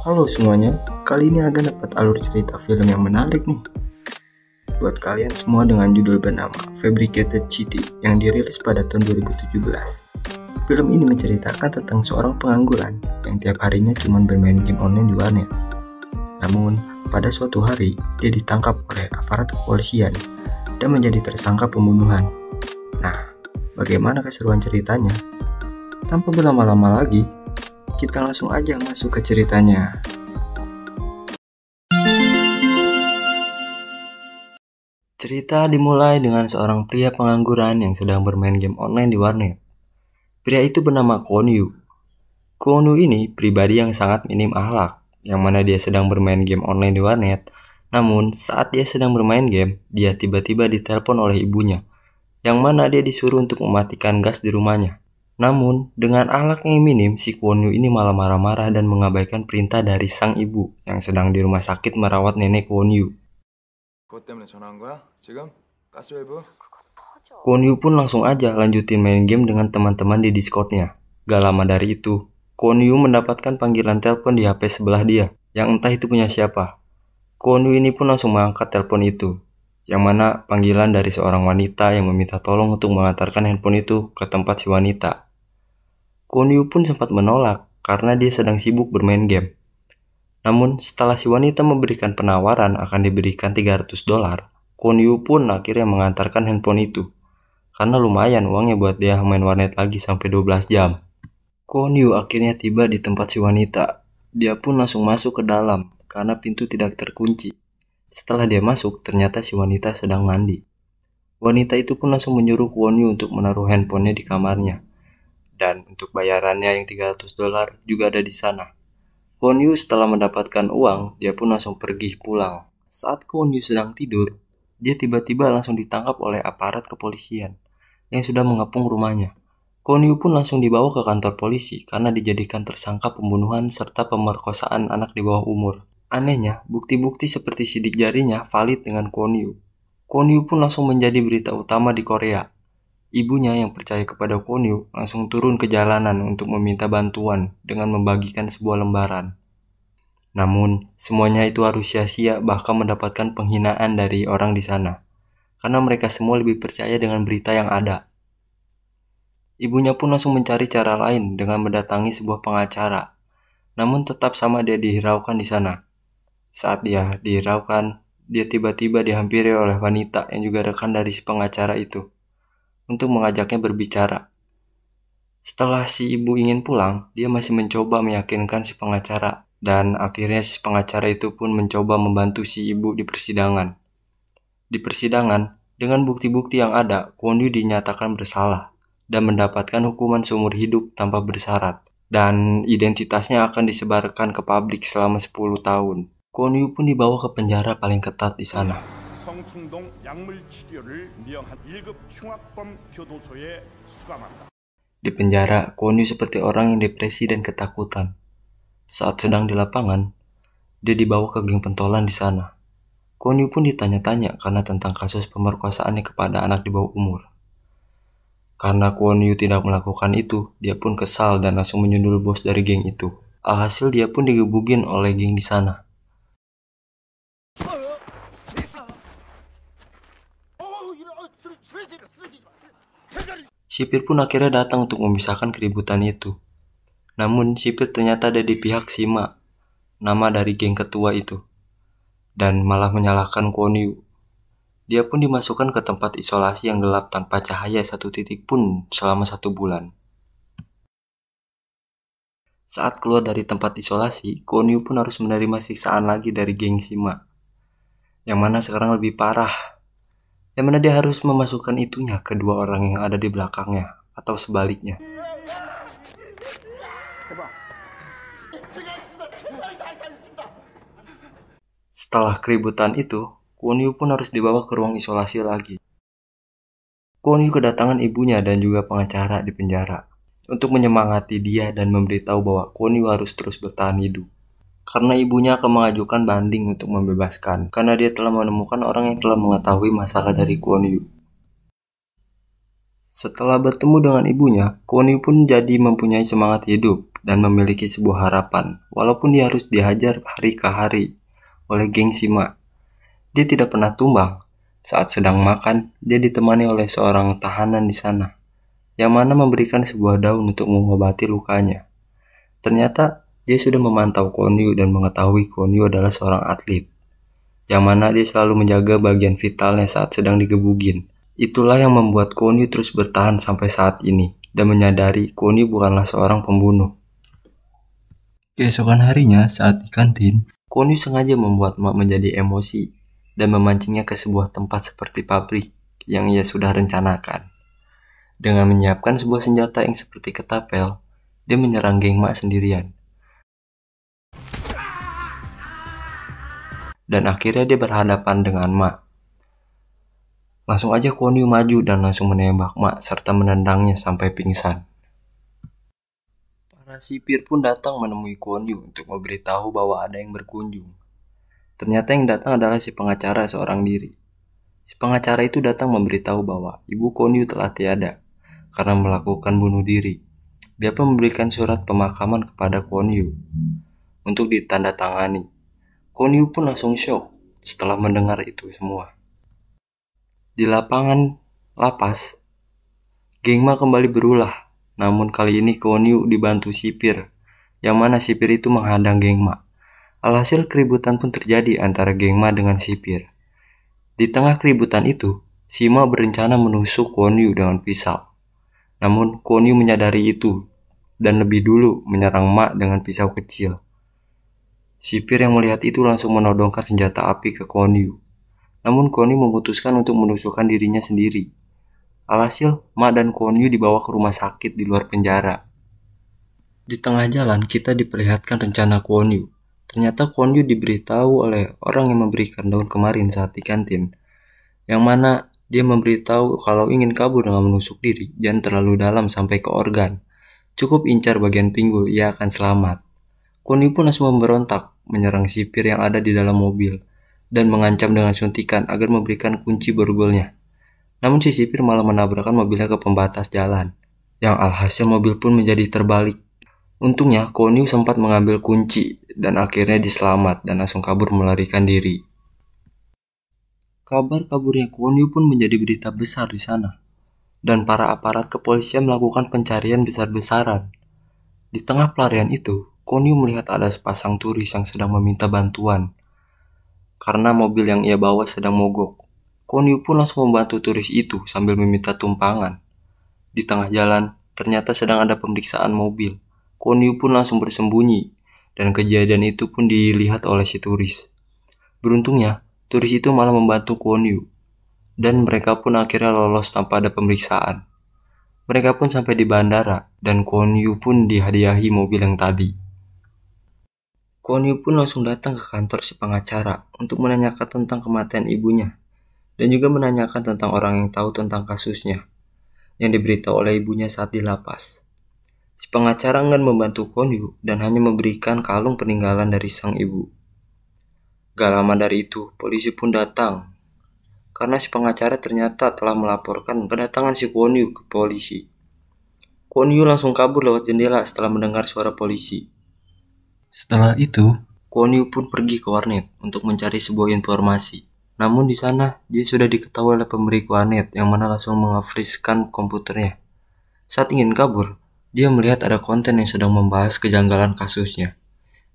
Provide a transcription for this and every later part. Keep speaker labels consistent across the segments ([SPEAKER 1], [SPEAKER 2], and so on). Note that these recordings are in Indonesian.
[SPEAKER 1] Halo semuanya, kali ini Aga dapat alur cerita film yang menarik nih buat kalian semua dengan judul bernama Fabricated City yang dirilis pada tahun 2017. Film ini menceritakan tentang seorang pengangguran yang tiap harinya cuma bermain game online di warnet. Namun, pada suatu hari, dia ditangkap oleh aparat kepolisian dan menjadi tersangka pembunuhan. Nah, bagaimana keseruan ceritanya? Tanpa berlama-lama lagi, kita langsung aja masuk ke ceritanya. Cerita dimulai dengan seorang pria pengangguran yang sedang bermain game online di warnet. Pria itu bernama Kwon Yu. Kwon Yu ini pribadi yang sangat minim akhlak, yang mana dia sedang bermain game online di warnet. Namun, saat dia sedang bermain game, dia tiba-tiba ditelepon oleh ibunya, yang mana dia disuruh untuk mematikan gas di rumahnya. Namun, dengan akhlaknya yang minim, si Kwon Yu ini malah marah-marah dan mengabaikan perintah dari sang ibu yang sedang di rumah sakit merawat nenek Kwon Yu. Kwon Yu pun langsung aja lanjutin main game dengan teman-teman di Discord-nya. Gak lama dari itu, Kwon Yu mendapatkan panggilan telepon di HP sebelah dia, yang entah itu punya siapa. Kwon Yu ini pun langsung mengangkat telepon itu, yang mana panggilan dari seorang wanita yang meminta tolong untuk mengantarkan handphone itu ke tempat si wanita. Kwon Yu pun sempat menolak karena dia sedang sibuk bermain game. Namun setelah si wanita memberikan penawaran akan diberikan $300, Kwon Yu pun akhirnya mengantarkan handphone itu. Karena lumayan uangnya buat dia main warnet lagi sampai 12 jam. Kwon Yu akhirnya tiba di tempat si wanita. Dia pun langsung masuk ke dalam karena pintu tidak terkunci. Setelah dia masuk, ternyata si wanita sedang mandi. Wanita itu pun langsung menyuruh Kwon Yu untuk menaruh handphonenya di kamarnya. Dan untuk bayarannya yang $300 juga ada di sana. Kwon Yu setelah mendapatkan uang, dia pun langsung pergi pulang. Saat Kwon Yu sedang tidur, dia tiba-tiba langsung ditangkap oleh aparat kepolisian yang sudah mengepung rumahnya. Kwon Yu pun langsung dibawa ke kantor polisi karena dijadikan tersangka pembunuhan serta pemerkosaan anak di bawah umur. Anehnya, bukti-bukti seperti sidik jarinya valid dengan Kwon Yu. Kwon Yu pun langsung menjadi berita utama di Korea. Ibunya yang percaya kepada Kwon Yu langsung turun ke jalanan untuk meminta bantuan dengan membagikan sebuah lembaran. Namun, semuanya itu harus sia-sia bahkan mendapatkan penghinaan dari orang di sana. Karena mereka semua lebih percaya dengan berita yang ada. Ibunya pun langsung mencari cara lain dengan mendatangi sebuah pengacara. Namun tetap sama dia dihiraukan di sana. Saat dia dihiraukan, dia tiba-tiba dihampiri oleh wanita yang juga rekan dari si pengacara itu untuk mengajaknya berbicara. Setelah si ibu ingin pulang, dia masih mencoba meyakinkan si pengacara, dan akhirnya si pengacara itu pun mencoba membantu si ibu di persidangan. Di persidangan, dengan bukti-bukti yang ada, Kwon Yu dinyatakan bersalah dan mendapatkan hukuman seumur hidup tanpa bersyarat, dan identitasnya akan disebarkan ke publik selama 10 tahun. Kwon Yu pun dibawa ke penjara paling ketat di sana.
[SPEAKER 2] 성충동 약물 치료를 미용한 1급 흉악범 교도소에 수감한다.
[SPEAKER 1] Di penjara, Kwon Yu seperti orang yang depresi dan ketakutan. Saat sedang di lapangan, dia dibawa ke geng pentolan di sana. Kwon Yu pun ditanya-tanya karena tentang kasus pemerkosaannya kepada anak di bawah umur. Karena Kwon Yu tidak melakukan itu, dia pun kesal dan langsung menyundul bos dari geng itu. Alhasil dia pun digebugin oleh geng di sana. Sipir pun akhirnya datang untuk memisahkan keributan itu. Namun Sipir ternyata ada di pihak Sima, nama dari geng ketua itu, dan malah menyalahkan Kwon Yu. Dia pun dimasukkan ke tempat isolasi yang gelap tanpa cahaya satu titik pun selama 1 bulan. Saat keluar dari tempat isolasi, Kwon Yu pun harus menerima siksaan lagi dari geng Sima, yang mana sekarang lebih parah. Yang mana dia harus memasukkan itunya ke 2 orang yang ada di belakangnya, atau sebaliknya. Setelah keributan itu, Kwon Yu pun harus dibawa ke ruang isolasi lagi. Kwon Yu kedatangan ibunya dan juga pengacara di penjara untuk menyemangati dia dan memberitahu bahwa Kwon Yu harus terus bertahan hidup. Karena ibunya akan mengajukan banding untuk membebaskan, karena dia telah menemukan orang yang telah mengetahui masalah dari Kwon Yu. Setelah bertemu dengan ibunya, Kwon Yu pun jadi mempunyai semangat hidup, dan memiliki sebuah harapan, walaupun dia harus dihajar hari ke hari oleh geng Sima. Dia tidak pernah tumbang. Saat sedang makan, dia ditemani oleh seorang tahanan di sana, yang mana memberikan sebuah daun untuk mengobati lukanya. Ternyata dia sudah memantau Kwon Yu dan mengetahui Kwon Yu adalah seorang atlet, yang mana dia selalu menjaga bagian vitalnya saat sedang digebugin. Itulah yang membuat Kwon Yu terus bertahan sampai saat ini, dan menyadari Kwon Yu bukanlah seorang pembunuh. Keesokan harinya, saat di kantin, Kwon Yu sengaja membuat Mak menjadi emosi dan memancingnya ke sebuah tempat seperti pabrik yang ia sudah rencanakan. Dengan menyiapkan sebuah senjata yang seperti ketapel, dia menyerang geng Mak sendirian. Dan akhirnya dia berhadapan dengan Mak. Langsung aja Kwon Yu maju dan langsung menembak Mak serta menendangnya sampai pingsan. Para sipir pun datang menemui Kwon Yu untuk memberitahu bahwa ada yang berkunjung. Ternyata yang datang adalah si pengacara seorang diri. Si pengacara itu datang memberitahu bahwa ibu Kwon Yu telah tiada karena melakukan bunuh diri. Dia pun memberikan surat pemakaman kepada Kwon Yu untuk ditandatangani. Kwon Yu pun langsung shock setelah mendengar itu semua. Di lapangan lapas, geng Ma kembali berulah. Namun kali ini Kwon Yu dibantu sipir, yang mana sipir itu menghadang geng Ma. Alhasil keributan pun terjadi antara geng Ma dengan sipir. Di tengah keributan itu, Sima berencana menusuk Kwon Yu dengan pisau. Namun Kwon Yu menyadari itu dan lebih dulu menyerang Ma dengan pisau kecil. Sipir yang melihat itu langsung menodongkan senjata api ke Kwon Yu. Namun Kwon Yu memutuskan untuk menusukkan dirinya sendiri. Alhasil, Ma dan Kwon Yu dibawa ke rumah sakit di luar penjara. Di tengah jalan kita diperlihatkan rencana Kwon Yu. Ternyata Kwon Yu diberitahu oleh orang yang memberikan daun kemarin saat di kantin, yang mana dia memberitahu kalau ingin kabur dengan menusuk diri, jangan terlalu dalam sampai ke organ. Cukup incar bagian pinggul, ia akan selamat. Kwon Yu pun langsung memberontak, menyerang sipir yang ada di dalam mobil, dan mengancam dengan suntikan agar memberikan kunci borgolnya. Namun si sipir malah menabrakkan mobilnya ke pembatas jalan, yang alhasil mobil pun menjadi terbalik. Untungnya, Kwon Yu sempat mengambil kunci dan akhirnya diselamat dan langsung kabur melarikan diri. Kabar kaburnya Kwon Yu pun menjadi berita besar di sana, dan para aparat kepolisian melakukan pencarian besar-besaran. Di tengah pelarian itu, Kwon Yu melihat ada sepasang turis yang sedang meminta bantuan karena mobil yang ia bawa sedang mogok. Kwon Yu pun langsung membantu turis itu sambil meminta tumpangan. Di tengah jalan, ternyata sedang ada pemeriksaan mobil. Kwon Yu pun langsung bersembunyi, dan kejadian itu pun dilihat oleh si turis. Beruntungnya, turis itu malah membantu Kwon Yu, dan mereka pun akhirnya lolos tanpa ada pemeriksaan. Mereka pun sampai di bandara, dan Kwon Yu pun dihadiahi mobil yang tadi. Kwon Yu pun langsung datang ke kantor si pengacara untuk menanyakan tentang kematian ibunya, dan juga menanyakan tentang orang yang tahu tentang kasusnya, yang diberitahu oleh ibunya saat di lapas. Si pengacara enggan membantu Kwon Yu dan hanya memberikan kalung peninggalan dari sang ibu. Gak lama dari itu, polisi pun datang, karena si pengacara ternyata telah melaporkan kedatangan si Kwon Yu ke polisi. Kwon Yu langsung kabur lewat jendela setelah mendengar suara polisi. Setelah itu, Kwon Yu pun pergi ke warnet untuk mencari sebuah informasi. Namun di sana, dia sudah diketahui oleh pemilik warnet yang mana langsung mengafriskan komputernya. Saat ingin kabur, dia melihat ada konten yang sedang membahas kejanggalan kasusnya.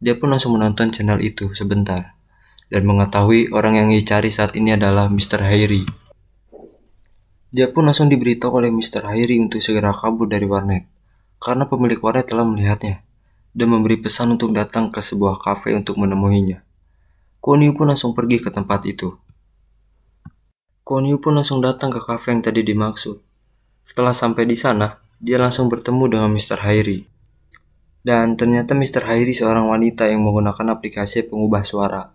[SPEAKER 1] Dia pun langsung menonton channel itu sebentar, dan mengetahui orang yang dicari saat ini adalah Mr. Harry. Dia pun langsung diberitahu oleh Mr. Harry untuk segera kabur dari warnet, karena pemilik warnet telah melihatnya, dan memberi pesan untuk datang ke sebuah kafe untuk menemuinya. Kwon Yu pun langsung pergi ke tempat itu. Kwon Yu pun langsung datang ke kafe yang tadi dimaksud. Setelah sampai di sana, dia langsung bertemu dengan Mr. Harry. Dan ternyata Mr. Harry seorang wanita yang menggunakan aplikasi pengubah suara.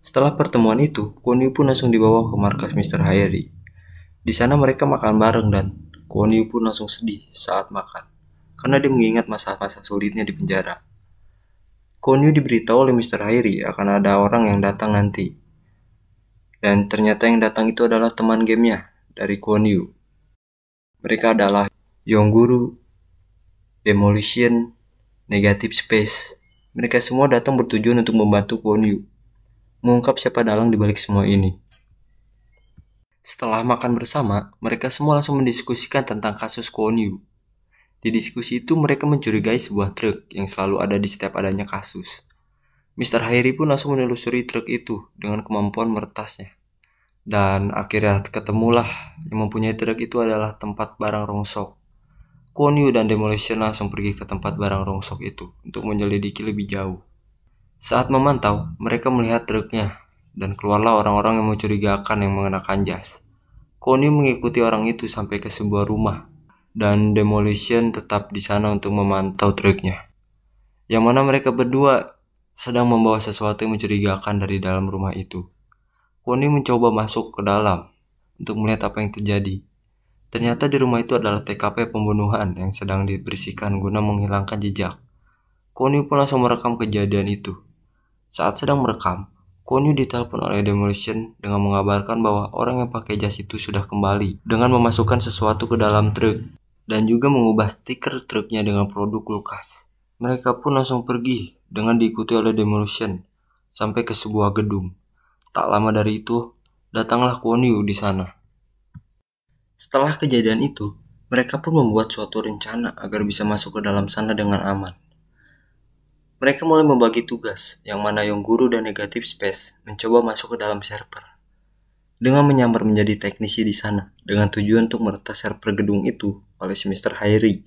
[SPEAKER 1] Setelah pertemuan itu, Kwon Yu pun langsung dibawa ke markas Mr. Harry. Di sana mereka makan bareng dan Kwon Yu pun langsung sedih saat makan, karena dia mengingat masa-masa sulitnya di penjara. Kwon Yu diberitahu oleh Mr. Harry akan ada orang yang datang nanti. Dan ternyata yang datang itu adalah teman gamenya dari Kwon Yu. Mereka adalah Yongguru, Demolition, Negative Space. Mereka semua datang bertujuan untuk membantu Kwon Yu mengungkap siapa dalang di balik semua ini. Setelah makan bersama, mereka semua langsung mendiskusikan tentang kasus Kwon Yu. Di diskusi itu mereka mencurigai sebuah truk yang selalu ada di setiap adanya kasus. Mr. Hairi pun langsung menelusuri truk itu dengan kemampuan meretasnya. Dan akhirnya ketemulah yang mempunyai truk itu adalah tempat barang rongsok. Kwon Yu dan Demolition langsung pergi ke tempat barang rongsok itu untuk menyelidiki lebih jauh. Saat memantau, mereka melihat truknya dan keluarlah orang-orang yang mencurigakan yang mengenakan jas. Kwon Yu mengikuti orang itu sampai ke sebuah rumah dan Demolition tetap di sana untuk memantau truknya. Yang mana mereka berdua sedang membawa sesuatu yang mencurigakan dari dalam rumah itu. Kwon Yu mencoba masuk ke dalam untuk melihat apa yang terjadi. Ternyata di rumah itu adalah TKP pembunuhan yang sedang dibersihkan guna menghilangkan jejak. Kwon Yu pun langsung merekam kejadian itu. Saat sedang merekam, Kwon Yu ditelepon oleh Demolition dengan mengabarkan bahwa orang yang pakai jas itu sudah kembali dengan memasukkan sesuatu ke dalam truk dan juga mengubah stiker truknya dengan produk kulkas. Mereka pun langsung pergi dengan diikuti oleh Demolition sampai ke sebuah gedung. Tak lama dari itu, datanglah Kwon Yu di sana. Setelah kejadian itu, mereka pun membuat suatu rencana agar bisa masuk ke dalam sana dengan aman. Mereka mulai membagi tugas, yang mana yang guru dan Negative Space mencoba masuk ke dalam server. Dengan menyamar menjadi teknisi di sana, dengan tujuan untuk meretas server gedung itu oleh si Mr. Hairi.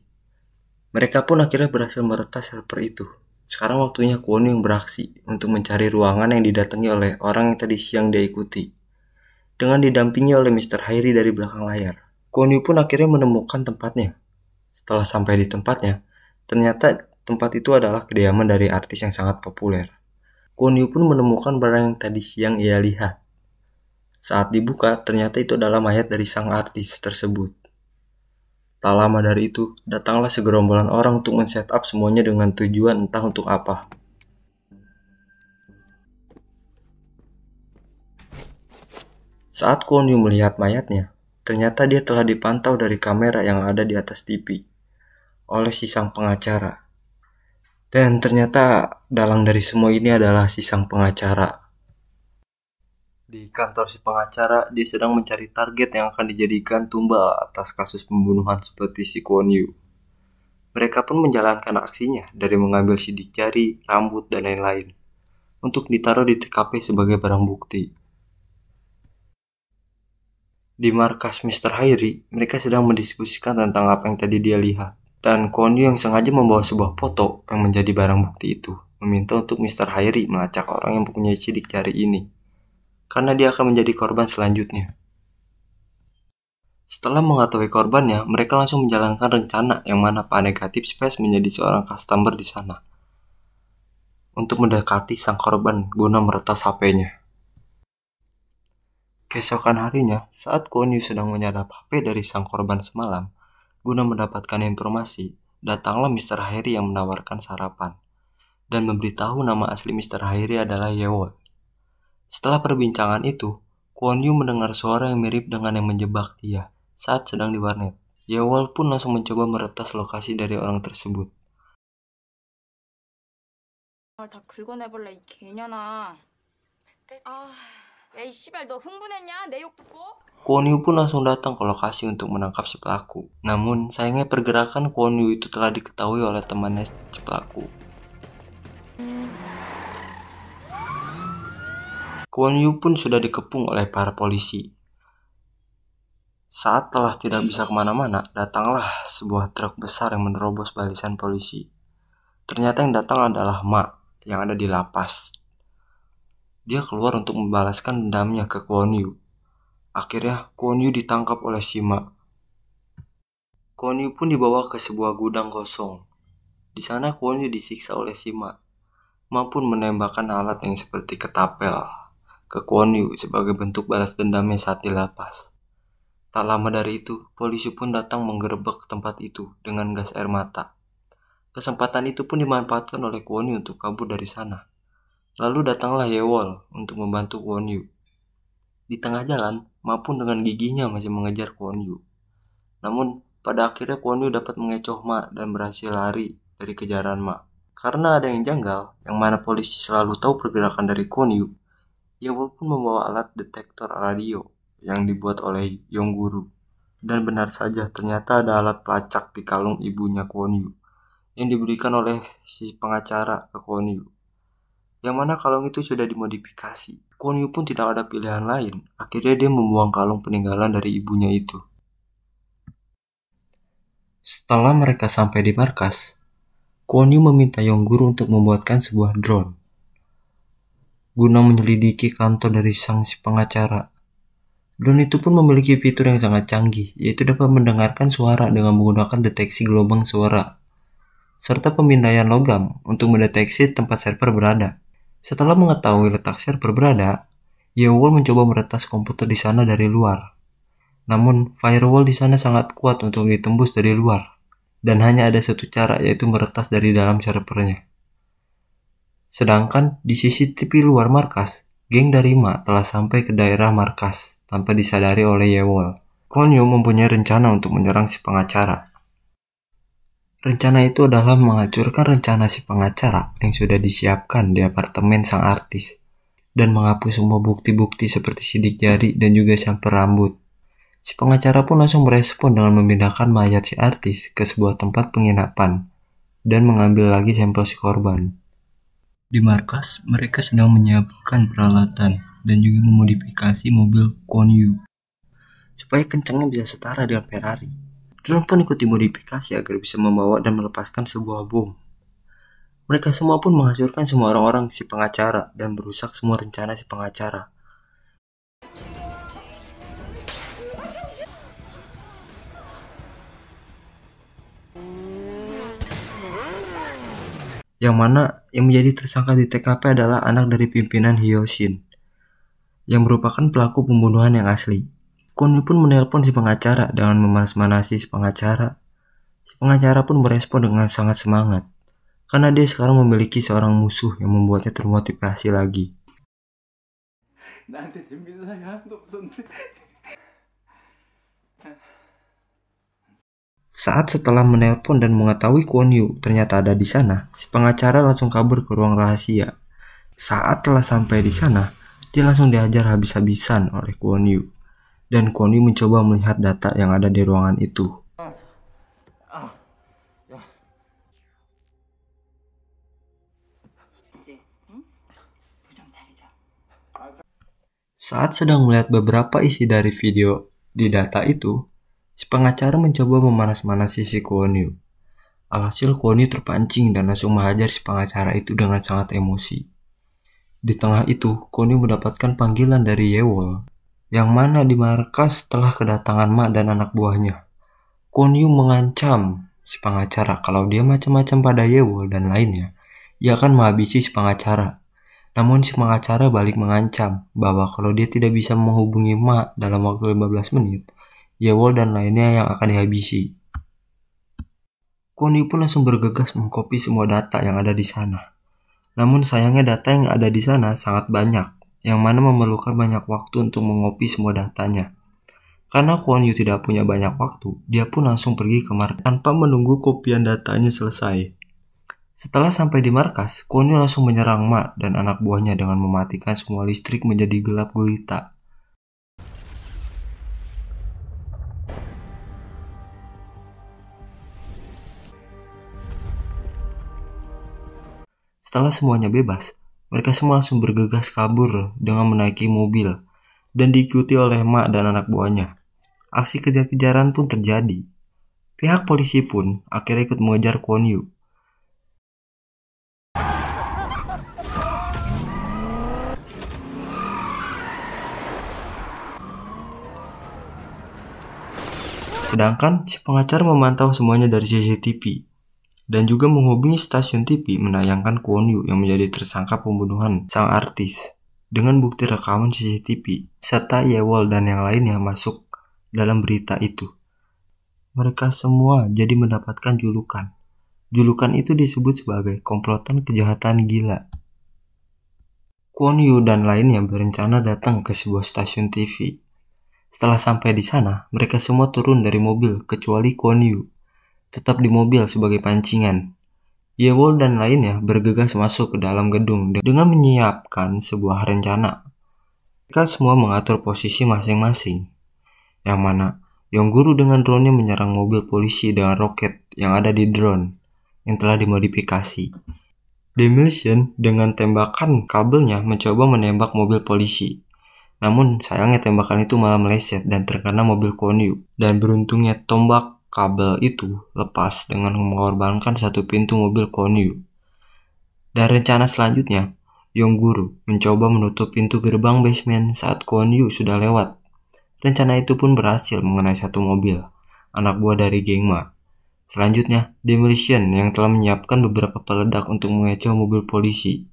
[SPEAKER 1] Mereka pun akhirnya berhasil meretas server itu. Sekarang waktunya Kwon Yu yang beraksi untuk mencari ruangan yang didatangi oleh orang yang tadi siang dia ikuti. Dengan didampingi oleh Mr. Hairi dari belakang layar. Kwon Yu pun akhirnya menemukan tempatnya. Setelah sampai di tempatnya, ternyata tempat itu adalah kediaman dari artis yang sangat populer. Kwon Yu pun menemukan barang yang tadi siang ia lihat. Saat dibuka, ternyata itu adalah mayat dari sang artis tersebut. Tak lama dari itu, datanglah segerombolan orang untuk men-setup semuanya dengan tujuan entah untuk apa. Saat Kwon Yu melihat mayatnya, ternyata dia telah dipantau dari kamera yang ada di atas TV oleh si sang pengacara. Dan ternyata dalang dari semua ini adalah si sang pengacara. Di kantor si pengacara, dia sedang mencari target yang akan dijadikan tumbal atas kasus pembunuhan seperti si Kwon Yu. Mereka pun menjalankan aksinya dari mengambil sidik jari, rambut, dan lain-lain untuk ditaruh di TKP sebagai barang bukti. Di markas Mr. Hairi, mereka sedang mendiskusikan tentang apa yang tadi dia lihat. Dan Kwon Yu yang sengaja membawa sebuah foto yang menjadi barang bukti itu, meminta untuk Mr. Hairi melacak orang yang mempunyai sidik jari ini, karena dia akan menjadi korban selanjutnya. Setelah mengetahui korbannya, mereka langsung menjalankan rencana yang mana Pak Negative Space menjadi seorang customer di sana untuk mendekati sang korban guna meretas HP-nya. Keesokan harinya, saat Kwon Yu sedang menyadap HP dari sang korban semalam, guna mendapatkan informasi, datanglah Mr. Hairi yang menawarkan sarapan, dan memberitahu nama asli Mr. Hairi adalah Yewol. Setelah perbincangan itu, Kwon Yu mendengar suara yang mirip dengan yang menjebak dia saat sedang di warnet. Yewol pun langsung mencoba meretas lokasi dari orang tersebut.
[SPEAKER 3] 다 긁어내볼래 이 개년아. 야 이 씨발 너 흥분했냐? 내 욕 듣고?
[SPEAKER 1] Kwon Yu pun langsung datang ke lokasi untuk menangkap si pelaku. Namun sayangnya pergerakan Kwon Yu itu telah diketahui oleh temannya si pelaku. Kwon Yu pun sudah dikepung oleh para polisi. Saat telah tidak bisa kemana-mana, datanglah sebuah truk besar yang menerobos barisan polisi. Ternyata yang datang adalah Mak yang ada di lapas. Dia keluar untuk membalaskan dendamnya ke Kwon Yu. Akhirnya Kwon Yu ditangkap oleh si Mak. Kwon Yu pun dibawa ke sebuah gudang kosong. Di sana Kwon Yu disiksa oleh si Mak. Mak pun menembakkan alat yang seperti ketapel ke Kwon Yu sebagai bentuk balas dendamnya saat di lapas. Tak lama dari itu, polisi pun datang menggerebek tempat itu dengan gas air mata. Kesempatan itu pun dimanfaatkan oleh Kwon Yu untuk kabur dari sana. Lalu datanglah Yewol untuk membantu Kwon Yu. Di tengah jalan, Ma pun dengan giginya masih mengejar Kwon Yu. Namun, pada akhirnya Kwon Yu dapat mengecoh Ma dan berhasil lari dari kejaran Ma. Karena ada yang janggal, yang mana polisi selalu tahu pergerakan dari Kwon Yu, Yewol pun membawa alat detektor radio yang dibuat oleh Yongguru. Dan benar saja, ternyata ada alat pelacak di kalung ibunya Kwon Yu yang diberikan oleh si pengacara ke Kwon Yu. Yang mana kalung itu sudah dimodifikasi. Kwon Yu pun tidak ada pilihan lain. Akhirnya dia membuang kalung peninggalan dari ibunya itu. Setelah mereka sampai di markas, Kwon Yu meminta Yongguru untuk membuatkan sebuah drone guna menyelidiki kantor dari sang si pengacara. Drone itu pun memiliki fitur yang sangat canggih, yaitu dapat mendengarkan suara dengan menggunakan deteksi gelombang suara, serta pemindaian logam untuk mendeteksi tempat server berada. Setelah mengetahui letak server berada, Yewol mencoba meretas komputer di sana dari luar. Namun, firewall di sana sangat kuat untuk ditembus dari luar, dan hanya ada satu cara, yaitu meretas dari dalam servernya. Sedangkan di CCTV luar markas, geng dari Ma telah sampai ke daerah markas tanpa disadari oleh Yewol. Kwon Yu mempunyai rencana untuk menyerang si pengacara. Rencana itu adalah menghancurkan rencana si pengacara yang sudah disiapkan di apartemen sang artis dan menghapus semua bukti-bukti seperti sidik jari dan juga sampel rambut. Si pengacara pun langsung merespon dengan memindahkan mayat si artis ke sebuah tempat penginapan dan mengambil lagi sampel si korban. Di markas, mereka sedang menyiapkan peralatan dan juga memodifikasi mobil Kwon Yu supaya kencangnya bisa setara dengan Ferrari. Drone pun ikut dimodifikasi agar bisa membawa dan melepaskan sebuah bom. Mereka semua pun menghancurkan semua orang-orang si pengacara dan merusak semua rencana si pengacara. Yang mana yang menjadi tersangka di TKP adalah anak dari pimpinan Hyoshin, yang merupakan pelaku pembunuhan yang asli. Kwon Yu pun menelpon si pengacara dengan memanas-manasi si pengacara. Si pengacara pun merespon dengan sangat semangat, karena dia sekarang memiliki seorang musuh yang membuatnya termotivasi lagi. Saat setelah menelpon dan mengetahui Kwon Yu ternyata ada di sana, si pengacara langsung kabur ke ruang rahasia. Saat telah sampai di sana, dia langsung dihajar habis-habisan oleh Kwon Yu. Dan Kwon Yu mencoba melihat data yang ada di ruangan itu. Saat sedang melihat beberapa isi dari video di data itu, si pengacara mencoba memanas-manasi si Kwon Yu. Alhasil Kwon Yu terpancing dan langsung menghajar si pengacara itu dengan sangat emosi. Di tengah itu, Kwon Yu mendapatkan panggilan dari Yewol, yang mana di markas setelah kedatangan Ma dan anak buahnya. Kwon Yu mengancam si pengacara kalau dia macam-macam pada Yewol dan lainnya, ia akan menghabisi si pengacara. Namun si pengacara balik mengancam bahwa kalau dia tidak bisa menghubungi Ma dalam waktu 15 menit, Yewol dan lainnya yang akan dihabisi. Kwon Yu pun langsung bergegas mengcopy semua data yang ada di sana. Namun sayangnya data yang ada di sana sangat banyak, yang mana memerlukan banyak waktu untuk mengopi semua datanya. Karena Kwon Yu tidak punya banyak waktu, dia pun langsung pergi ke markas tanpa menunggu kopian datanya selesai. Setelah sampai di markas, Kwon Yu langsung menyerang Ma dan anak buahnya dengan mematikan semua listrik menjadi gelap gulita. Setelah semuanya bebas, mereka semua langsung bergegas kabur dengan menaiki mobil dan diikuti oleh Ma dan anak buahnya. Aksi kejar-kejaran pun terjadi. Pihak polisi pun akhirnya ikut mengejar Kwon Yu. Sedangkan si pengacara memantau semuanya dari CCTV dan juga menghubungi stasiun TV menayangkan Kwon Yu yang menjadi tersangka pembunuhan sang artis dengan bukti rekaman CCTV serta Yewol dan yang lainnya masuk dalam berita itu. Mereka semua jadi mendapatkan julukan. Julukan itu disebut sebagai komplotan kejahatan gila. Kwon Yu dan lainnya berencana datang ke sebuah stasiun TV. Setelah sampai di sana, mereka semua turun dari mobil kecuali Kwon Yu, tetap di mobil sebagai pancingan. Yewol dan lainnya bergegas masuk ke dalam gedung dengan menyiapkan sebuah rencana. Mereka semua mengatur posisi masing-masing, yang mana Yongguru dengan drone-nya menyerang mobil polisi dengan roket yang ada di drone yang telah dimodifikasi. Demolition dengan tembakan kabelnya mencoba menembak mobil polisi. Namun sayangnya tembakan itu malah meleset dan terkena mobil Konyu. Dan beruntungnya tombak kabel itu lepas dengan mengorbankan satu pintu mobil Konyu. Dan rencana selanjutnya, Yongguru mencoba menutup pintu gerbang basement saat Konyu sudah lewat. Rencana itu pun berhasil mengenai satu mobil, anak buah dari gengma. Selanjutnya, Demolition yang telah menyiapkan beberapa peledak untuk mengecoh mobil polisi.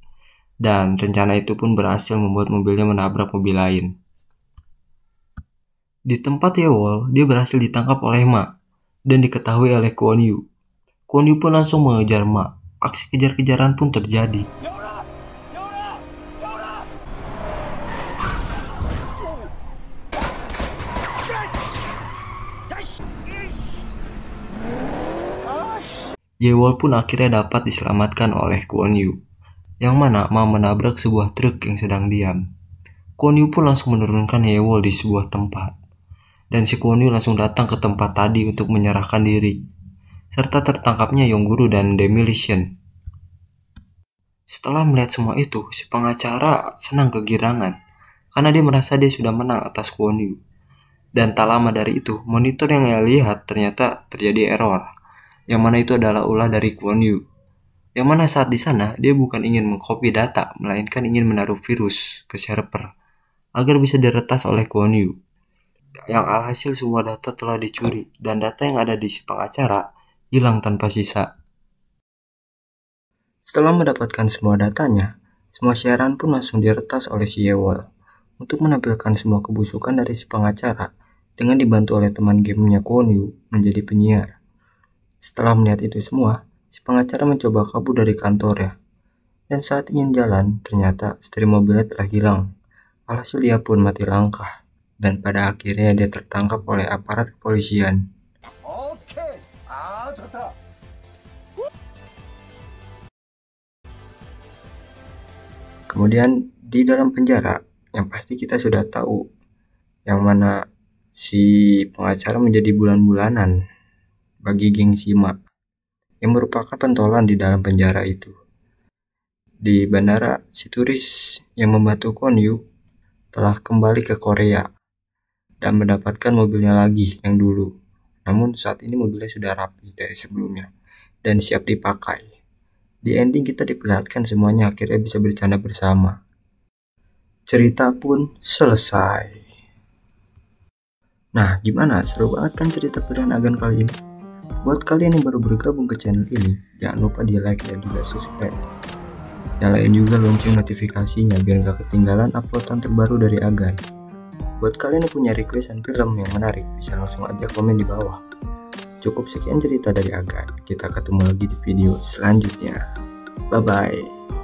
[SPEAKER 1] Dan rencana itu pun berhasil membuat mobilnya menabrak mobil lain. Di tempat Yewol, dia berhasil ditangkap oleh Ma dan diketahui oleh Kwon Yu. Kwon Yu pun langsung mengejar Ma. Aksi kejar-kejaran pun terjadi. Yewol pun akhirnya dapat diselamatkan oleh Kwon Yu, yang mana Ma menabrak sebuah truk yang sedang diam. Kwon Yu pun langsung menurunkan Yewol di sebuah tempat, dan si Kwon Yu langsung datang ke tempat tadi untuk menyerahkan diri, serta tertangkapnya Yongguru dan Demolition. Setelah melihat semua itu, si pengacara senang kegirangan, karena dia merasa dia sudah menang atas Kwon Yu. Dan tak lama dari itu, monitor yang ia lihat ternyata terjadi error, yang mana itu adalah ulah dari Kwon Yu. Yang mana saat di sana, dia bukan ingin mengcopy data, melainkan ingin menaruh virus ke server, agar bisa diretas oleh Kwon Yu. Yang alhasil semua data telah dicuri, dan data yang ada di si pengacara hilang tanpa sisa. Setelah mendapatkan semua datanya, semua siaran pun langsung diretas oleh si Yewol untuk menampilkan semua kebusukan dari si pengacara dengan dibantu oleh teman gamenya Kwon Yu menjadi penyiar. Setelah melihat itu semua, si pengacara mencoba kabur dari kantornya. Dan saat ingin jalan, ternyata setir mobilnya telah hilang. Alhasil dia pun mati langkah. Dan pada akhirnya dia tertangkap oleh aparat kepolisian.
[SPEAKER 2] 오케이. 아, 좋다.
[SPEAKER 1] Kemudian di dalam penjara, yang pasti kita sudah tahu yang mana si pengacara menjadi bulan-bulanan bagi geng Sima, yang merupakan pentolan di dalam penjara itu. Di bandara, si turis yang membantu Kwon Yu telah kembali ke Korea dan mendapatkan mobilnya lagi yang dulu. Namun saat ini mobilnya sudah rapi dari sebelumnya dan siap dipakai. Di ending kita diperlihatkan semuanya akhirnya bisa bercanda bersama. Cerita pun selesai. Nah, gimana? Seru banget kan cerita pilihan Agan kali ini? Buat kalian yang baru bergabung ke channel ini, jangan lupa di like dan juga subscribe. Nyalain juga lonceng notifikasinya biar gak ketinggalan uploadan terbaru dari Agan. Buat kalian yang punya requestan film yang menarik, bisa langsung aja komen di bawah. Cukup sekian cerita dari Agan, kita ketemu lagi di video selanjutnya. Bye-bye.